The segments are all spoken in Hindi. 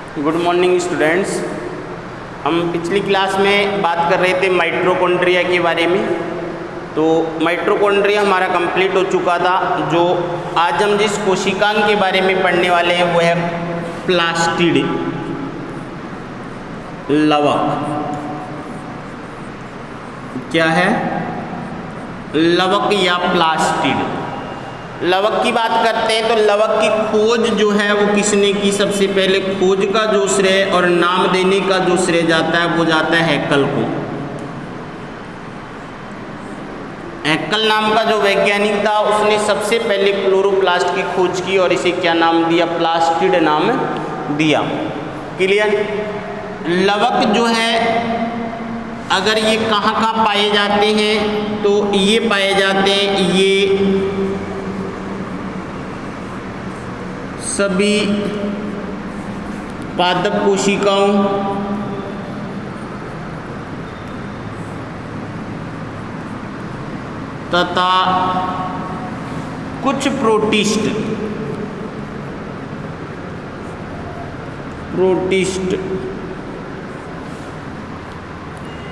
Good morning students. हम पिछली क्लास में बात कर रहे थे माइटोकॉन्ड्रिया के बारे में। तो माइटोकॉन्ड्रिया हमारा कंप्लीट हो चुका था। जो आज हम जिस कोशिकांग के बारे में पढ़ने वाले हैं वो है प्लास्टिड, लवक। क्या है? लवक या प्लास्टिड। लवक की बात करते हैं तो लवक की खोज जो है वो किसने की? सबसे पहले खोज का जो श्रेय और नाम देने का जो श्रेय जाता है वो जाता है हैकल को। हैकल नाम का जो वैज्ञानिक था उसने सबसे पहले क्लोरोप्लास्ट की खोज की और इसे क्या नाम दिया? प्लास्टिड नाम दिया। क्लियर? लवक जो है अगर ये कहाँ कहाँ पाए जाते हैं तो ये पाए जाते हैं, ये सभी पादप कोशिकाओं तथा कुछ प्रोटिस्ट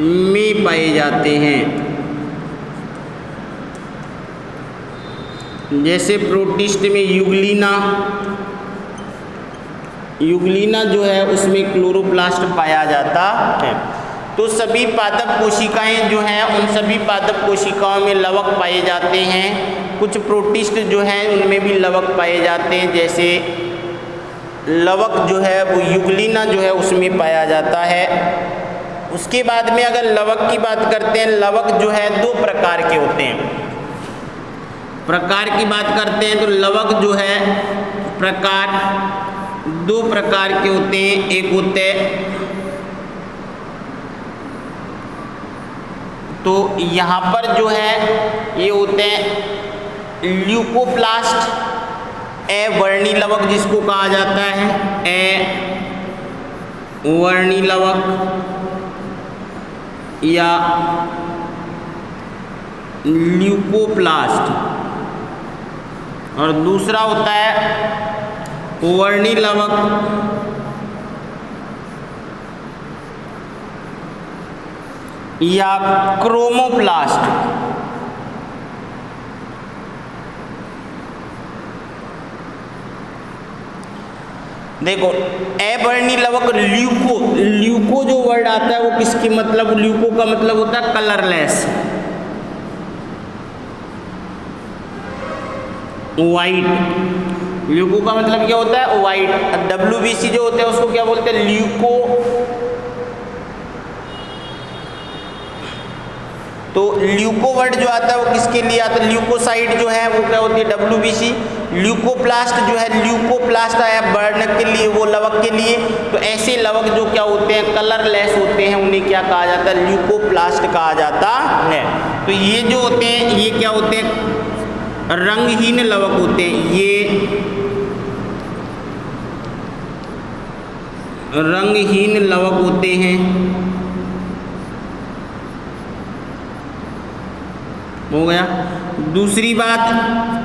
में पाए जाते हैं। जैसे प्रोटिस्ट में यूग्लिना जो है उसमें क्लोरोप्लास्ट पाया जाता है। तो सभी पादप कोशिकाएं जो हैं उन सभी पादप कोशिकाओं में लवक पाए जाते हैं। कुछ प्रोटिस्ट जो हैं उनमें भी लवक पाए जाते हैं। जैसे लवक जो है वो यूग्लिना जो है उसमें पाया जाता है। उसके बाद में अगर लवक की बात करते हैं, लवक जो है दो प्रकार के होते हैं। प्रकार की बात करते हैं तो लवक जो है दो प्रकार के होते हैं। एक होते हैं तो यहाँ पर जो है ये होते हैं ल्यूकोप्लास्ट, अवर्णी लवक जिसको कहा जाता है, अवर्णी लवक या ल्यूकोप्लास्ट। और दूसरा होता है वर्णी लवक या क्रोमोप्लास्ट। देखो अवर्णी लवक ल्यूको जो वर्ड आता है वो किसकी मतलब? ल्यूको का मतलब होता है कलरलेस, वाइट। ल्यूको का मतलब क्या होता है? वाइट। WBC जो होते हैं उसको क्या बोलते हैं? ल्यूको। तो ल्यूको वर्ड जो आता है वो किसके लिए आता है? ल्यूकोसाइट जो है वो क्या होती है? WBC। ल्यूकोप्लास्ट जो है, ल्यूकोप्लास्ट आया वर्णक के लिए, वो लवक के लिए। तो ऐसे लवक जो क्या होते हैं? कलरलेस होते हैं, उन्हें क्या कहा जाता है? ल्यूकोप्लास्ट कहा जाता है। तो ये जो होते हैं ये क्या होते हैं? रंगहीन लवक होते हैं। ये रंगहीन लवक होते हैं। हो गया। दूसरी बात,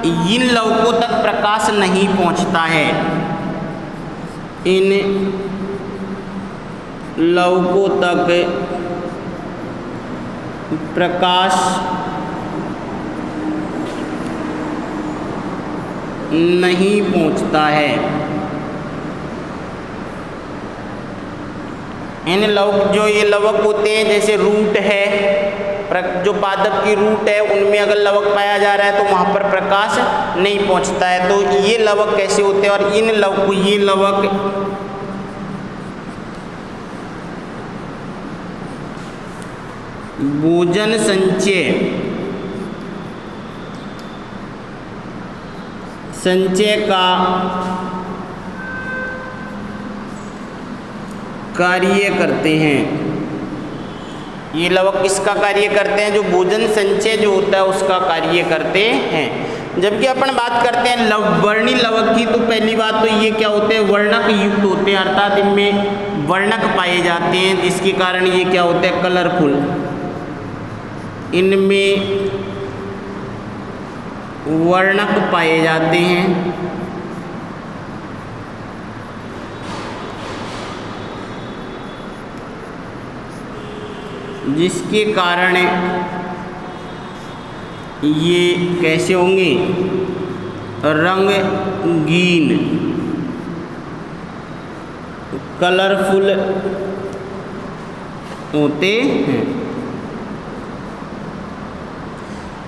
इन लवकों तक प्रकाश नहीं पहुंचता है। इन लवकों तक प्रकाश नहीं पहुंचता है। इन लवक जो ये लवक होते हैं, जैसे रूट है, जो पादप की रूट है उनमें अगर लवक पाया जा रहा है तो वहाँ पर प्रकाश नहीं पहुँचता है। तो ये लवक कैसे होते हैं? और इन लवक ये लवक भोजन संचय का कार्य करते हैं। ये लवक किसका कार्य करते हैं? जो भोजन संचय जो होता है उसका कार्य करते हैं। जबकि अपन बात करते हैं वर्णी लवक की, तो पहली बात तो ये क्या होते हैं? वर्णक युक्त होते हैं, अर्थात इनमें वर्णक पाए जाते हैं जिसके कारण ये क्या होते हैं? कलरफुल। इनमें वर्णक पाए जाते हैं जिसके कारण ये कैसे होंगे, रंगीन, कलरफुल होते हैं।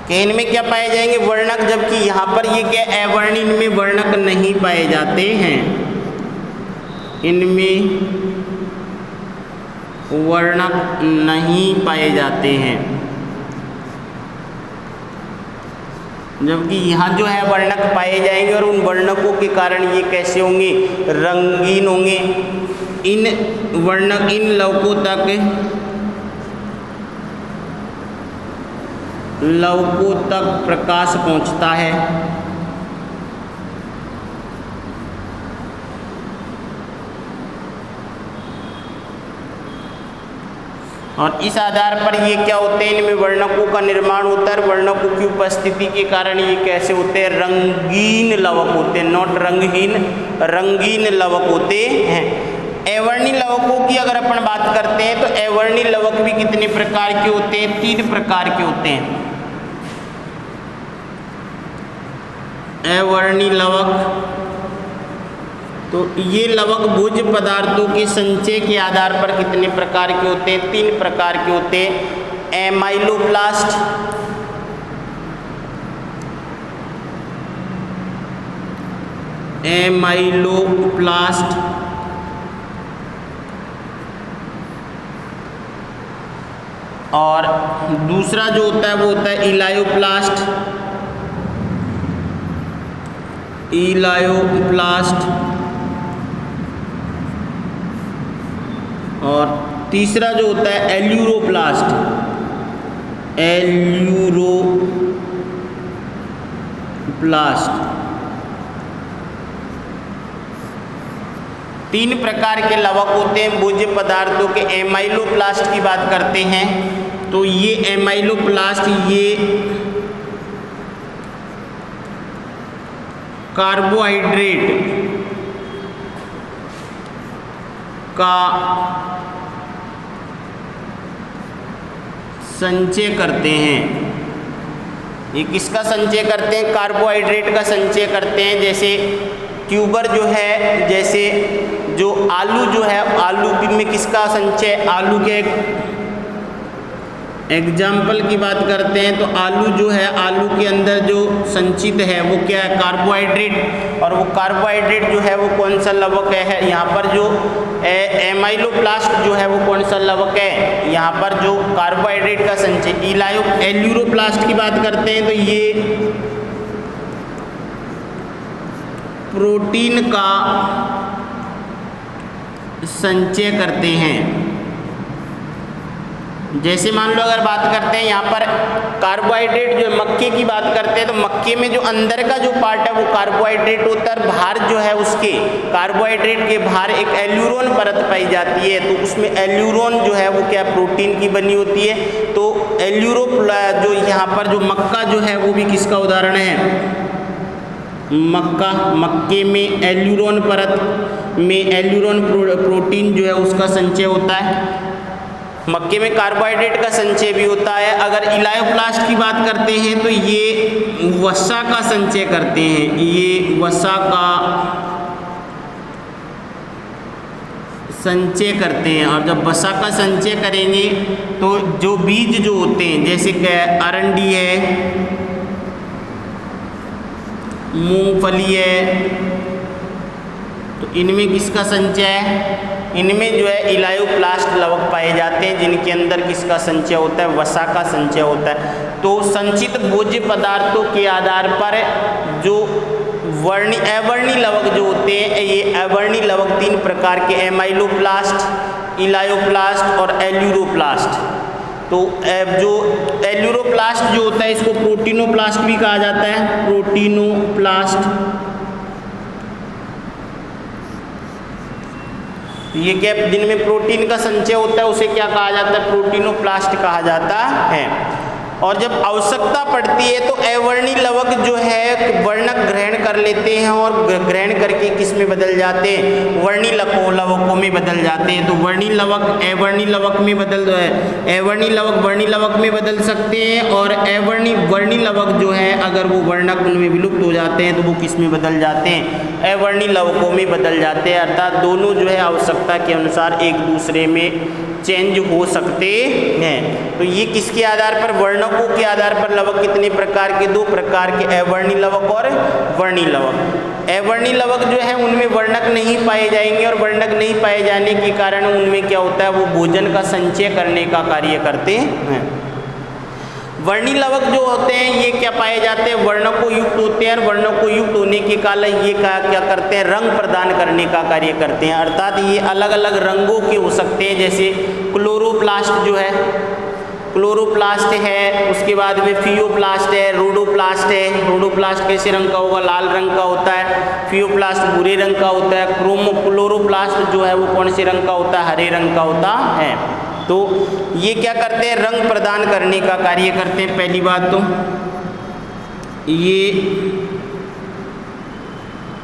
कि इनमें क्या पाए जाएंगे, वर्णक, जबकि यहाँ पर ये क्या अवर्णी, इनमें वर्णक नहीं पाए जाते हैं, इनमें वर्णक नहीं पाए जाते हैं। जबकि यहाँ जो है वर्णक पाए जाएंगे और उन वर्णकों के कारण ये कैसे होंगे, रंगीन होंगे। इन वर्णक, इन लवकों तक प्रकाश पहुँचता है और इस आधार पर ये क्या होते हैं, इनमें वर्णकों का निर्माण होता है। वर्णकों की उपस्थिति के कारण ये कैसे होते हैं, रंगीन लवक होते हैं, नॉट रंगहीन, रंगीन लवक होते हैं। अवर्णी लवकों की अगर अपन बात करते हैं तो अवर्णी लवक भी कितने प्रकार के होते हैं, 3 प्रकार के होते हैं। अवर्णी लवक, तो ये लवक भोज्य पदार्थों के संचय के आधार पर कितने प्रकार के होते हैं, 3 प्रकार के होते हैं। एमाइलोप्लास्ट, एमाइलोप्लास्ट, और दूसरा जो होता है वो होता है इलायोप्लास्ट, इलायोप्लास्ट, और तीसरा जो होता है एल्यूरोप्लास्ट, एल्यूरोप्लास्ट। 3 प्रकार के लवक होते हैं भोज्य पदार्थों के। एमाइलोप्लास्ट की बात करते हैं तो ये एमाइलोप्लास्ट ये कार्बोहाइड्रेट का संचय करते हैं। ये किसका संचय करते हैं, कार्बोहाइड्रेट का संचय करते हैं। जैसे ट्यूबर जो है, जैसे जो आलू जो है, आलू में किसका संचय, आलू के एग्जाम्पल की बात करते हैं तो आलू जो है, आलू के अंदर जो संचित है वो क्या है, कार्बोहाइड्रेट। और वो कार्बोहाइड्रेट जो है वो कौन सा लवक है, यहाँ पर जो एमाइलोप्लास्ट जो है वो कौन सा लवक है, यहाँ पर जो कार्बोहाइड्रेट का संचय। एल्यूरोप्लास्ट की बात करते हैं तो ये प्रोटीन का संचय करते हैं। जैसे मान लो अगर बात करते हैं यहाँ पर कार्बोहाइड्रेट जो मक्के की बात करते हैं तो मक्के में जो अंदर का जो पार्ट है वो कार्बोहाइड्रेट होता है। बाहर जो है उसके कार्बोहाइड्रेट के बाहर एक एल्यूरोन परत पाई जाती है, तो उसमें एल्यूरोन जो है वो क्या प्रोटीन की बनी होती है। तो एल्यूरो जो यहाँ पर जो मक्का जो है वो भी किसका उदाहरण है, मक्का। मक्के में एल्यूरोन परत में एल्यूरोन प्रोटीन जो है उसका संचय होता है। मक्के में कार्बोहाइड्रेट का संचय भी होता है। अगर इलायोप्लास्ट की बात करते हैं तो ये वसा का संचय करते हैं, ये वसा का संचय करते हैं। और जब वसा का संचय करेंगे तो जो बीज जो होते हैं, जैसे अरंडी है, मूंगफली है, तो इनमें किसका संचय है, इनमें जो है इलायोप्लास्ट लवक पाए जाते हैं जिनके अंदर किसका संचय होता है, वसा का संचय होता है। तो संचित भोज्य पदार्थों के आधार पर जो अवर्णी लवक जो होते हैं, ये अवर्णी लवक 3 प्रकार के, एमाइलोप्लास्ट, इलायोप्लास्ट और एल्यूरोप्लास्ट। तो जो एल्यूरोप्लास्ट जो होता है इसको प्रोटीनोप्लास्ट भी कहा जाता है, प्रोटीनोप्लास्ट। ये क्या, जिनमें प्रोटीन का संचय होता है उसे क्या कहा जाता है, प्रोटीनोप्लास्ट कहा जाता है। और जब आवश्यकता पड़ती है तो अवर्णी लवक जो है वर्णक ग्रहण कर लेते हैं और ग्रहण करके किस में बदल जाते हैं, वर्णी लवकों में बदल जाते हैं। तो वर्णी लवक अवर्णी लवक में अवर्णी लवक वर्णी लवक में बदल सकते हैं, और अवर्णी वर्णी लवक जो है अगर वो वर्णक उनमें विलुप्त हो जाते हैं तो वो किस में बदल जाते हैं, अवर्णी लवकों में बदल जाते हैं। अर्थात दोनों जो है आवश्यकता के अनुसार एक दूसरे में चेंज हो सकते हैं। तो ये किसके आधार पर, वर्णकों के आधार पर लवक कितने प्रकार के, 2 प्रकार के, अवर्णी लवक और वर्णी लवक। अवर्णी लवक जो है उनमें वर्णक नहीं पाए जाएंगे, और वर्णक नहीं पाए जाने के कारण उनमें क्या होता है, वो भोजन का संचय करने का कार्य करते हैं। वर्णी लवक जो होते हैं ये क्या पाए जाते हैं, वर्णों को युक्त होते हैं, और वर्णों को युक्त होने के कारण ये क्या करते हैं, रंग प्रदान करने का कार्य करते हैं। अर्थात ये अलग अलग रंगों के हो सकते हैं, जैसे क्लोरोप्लास्ट जो है, क्लोरोप्लास्ट है, उसके बाद में फियोप्लास्ट है, रोडोप्लास्ट है। रोडोप्लास्ट कैसे रंग का होगा, लाल रंग का होता है। फियोप्लास्ट भूरे रंग का होता है। क्लोरोप्लास्ट जो है वो कौन से रंग का होता है, हरे रंग का होता है। तो ये क्या करते हैं, रंग प्रदान करने का कार्य करते हैं। पहली बात तो ये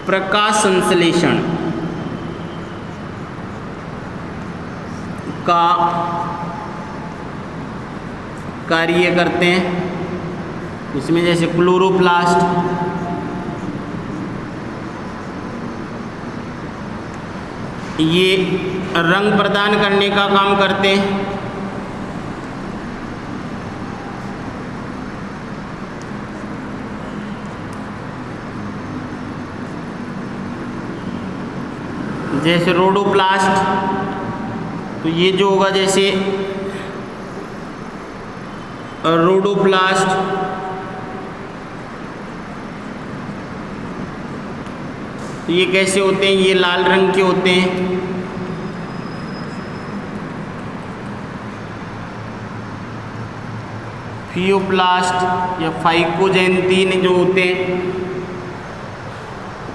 प्रकाश संश्लेषण का कार्य करते हैं। इसमें जैसे क्लोरोप्लास्ट, ये रंग प्रदान करने का काम करते हैं। जैसे रोडोप्लास्ट, तो ये जो होगा जैसे रोडोप्लास्ट, तो ये कैसे होते हैं, ये लाल रंग के होते हैं। फियोप्लास्ट या फाइकोजेंथीन जो होते हैं,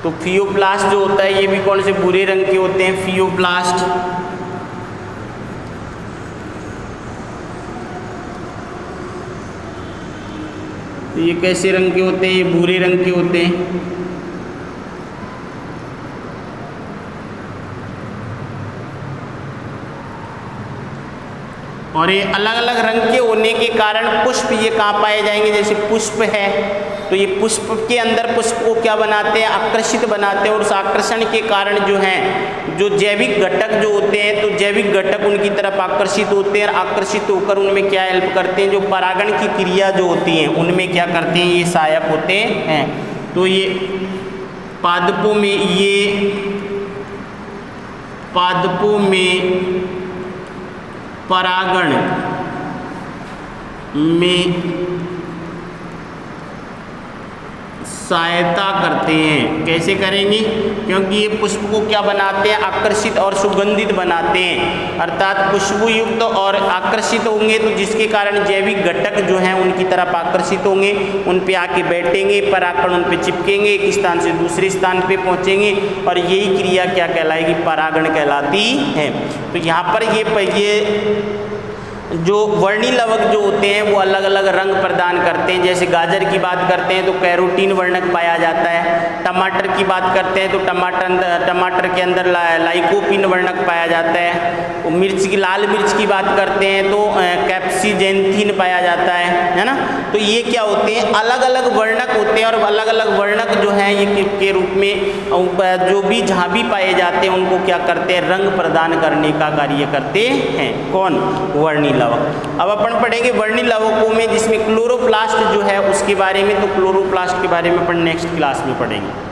तो फियोप्लास्ट जो होता है ये भी कौन से, भूरे रंग के होते हैं फियोप्लास्ट। तो ये कैसे रंग के होते हैं, ये भूरे रंग के होते हैं। और ये अलग अलग रंग के होने के कारण पुष्प ये कहाँ पाए जाएंगे, जैसे पुष्प है तो ये पुष्प के अंदर पुष्प को क्या बनाते हैं, आकर्षित बनाते हैं। और उस आकर्षण के कारण जो है, जो जैविक घटक जो होते हैं, तो जैविक घटक उनकी तरफ आकर्षित होते हैं, और आकर्षित होकर उनमें क्या हेल्प करते हैं, जो परागण की क्रिया जो होती है उनमें क्या करते हैं, ये सहायक होते हैं। तो ये पादपों में परागण में सहायता करते हैं। कैसे करेंगे, क्योंकि ये पुष्प को क्या बनाते हैं, आकर्षित और सुगंधित बनाते हैं। अर्थात पुष्पयुक्त और आकर्षित होंगे तो जिसके कारण जैविक घटक जो हैं उनकी तरफ आकर्षित होंगे, उन पे आके बैठेंगे, परागकण उन पे चिपकेंगे, एक स्थान से दूसरे स्थान पे पहुंचेंगे, और यही क्रिया क्या कहलाएगी, परागण कहलाती है। तो यहाँ पर ये जो वर्णी लवक जो होते हैं वो अलग अलग रंग प्रदान करते हैं। जैसे गाजर की बात करते हैं तो कैरोटीन वर्णक पाया जाता है। टमाटर की बात करते हैं तो टमाटर के अंदर लाइकोपिन वर्णक पाया जाता है। मिर्च की, लाल मिर्च की बात करते हैं तो कैप्सिजेंथिन पाया जाता है ना। तो ये क्या होते हैं, अलग अलग वर्णक होते हैं, और अलग अलग वर्णक जो हैं ये के रूप में जो भी जहाँ भी पाए जाते हैं उनको क्या करते हैं, रंग प्रदान करने का कार्य करते हैं। कौन, वर्णी लवक। अब अपन पढ़ेंगे वर्णी लवकों में जिसमें क्लोरोप्लास्ट जो है उसके बारे में। तो क्लोरोप्लास्ट के बारे में अपन नेक्स्ट क्लास में पढ़ेंगे।